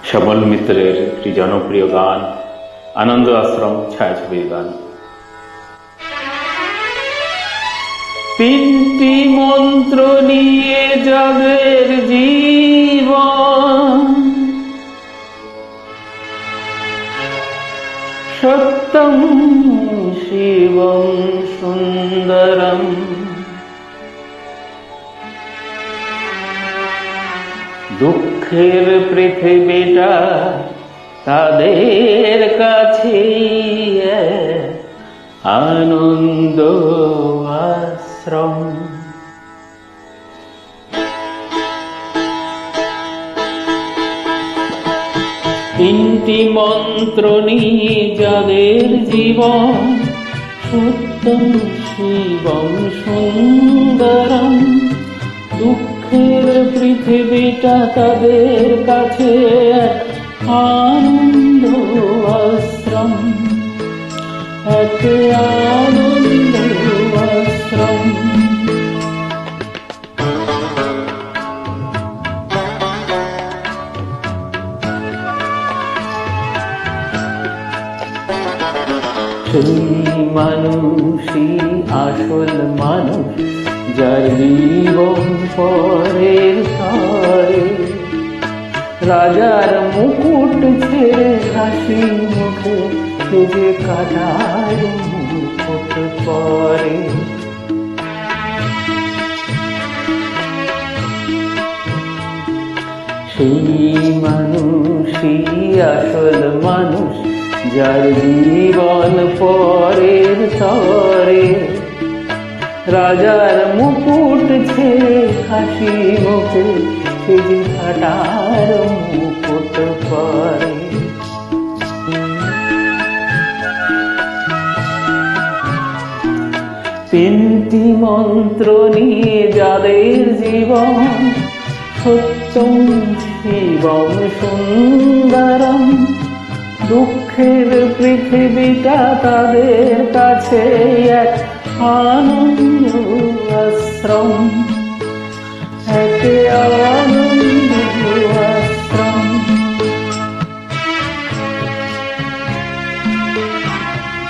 শ্যামল মিত্রের একটি জনপ্রিয় গান আনন্দ আশ্রম ছায়াছবির গান। তিনটি মন্ত্র নিয়ে জগের জীবন, সত্যম শিবম সুন্দরম। দুঃখের পৃথিবীটা তাদের কাছে আনন্দ আশ্রম। তিনটি মন্ত্র নিয়ে যাদের জীবন, সত্যম শিবম সুন্দরম। দুঃখের পৃথিবীটা তাদের কাছে আনন্দ আশ্রম, এক আনন্দ আশ্রম। সেই মানুষই আসল মানুষ, যার জীবন পরের তরে। রাজার মুকুট ছেড়ে হাসি মুখে সে যে কাটার মুকুট পরে। সেই মানুষই আসল মানুষ, যার জীবন পরের তরে। রাজার মুকুট ছেড়ে হাসি মুখে সে যে কাটার মুকুট পরে। তিনটি মন্ত্র নিয়ে যাদের জীবন, সত্যম শিবম সুন্দরম। দুঃখের পৃথিবীটা তাদের কাছে এক আনন্দ আশ্রম, এক আনন্দ আশ্রম।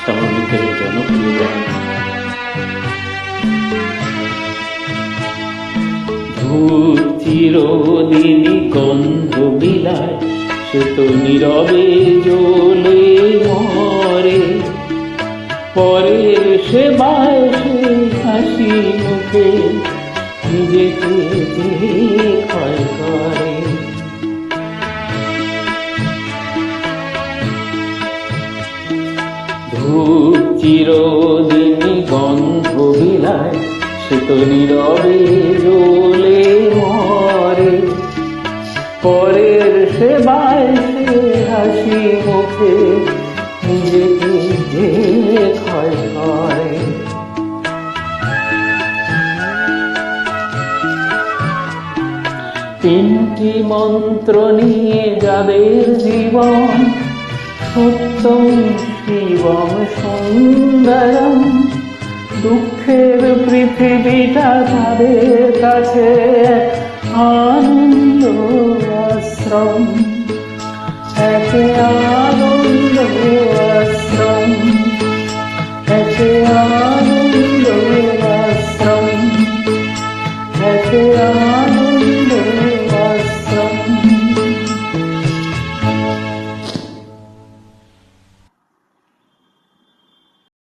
শ্যামল মিত্রের জনপ্রিয় গান। ধূপ চিরদিনই গন্ধ বিলায়, সে তো নীরবে জ্বলে মরে। পরের সেবায় সে হাসি মুখে নিজেকে যে ক্ষয় করে। ধূপ চিরদিনই গন্ধ বিলায়, সে তো নীরবে জ্বলে মরে। পরের সেবায় সে হাসি মুখে নিজেকে যে ক্ষয় করে। তিনটি মন্ত্র নিয়ে যাদের জীবন, সত্যম শিবম সুন্দরম। দুঃখের পৃথিবীটা তাদের কাছে আনন্দ আশ্রম।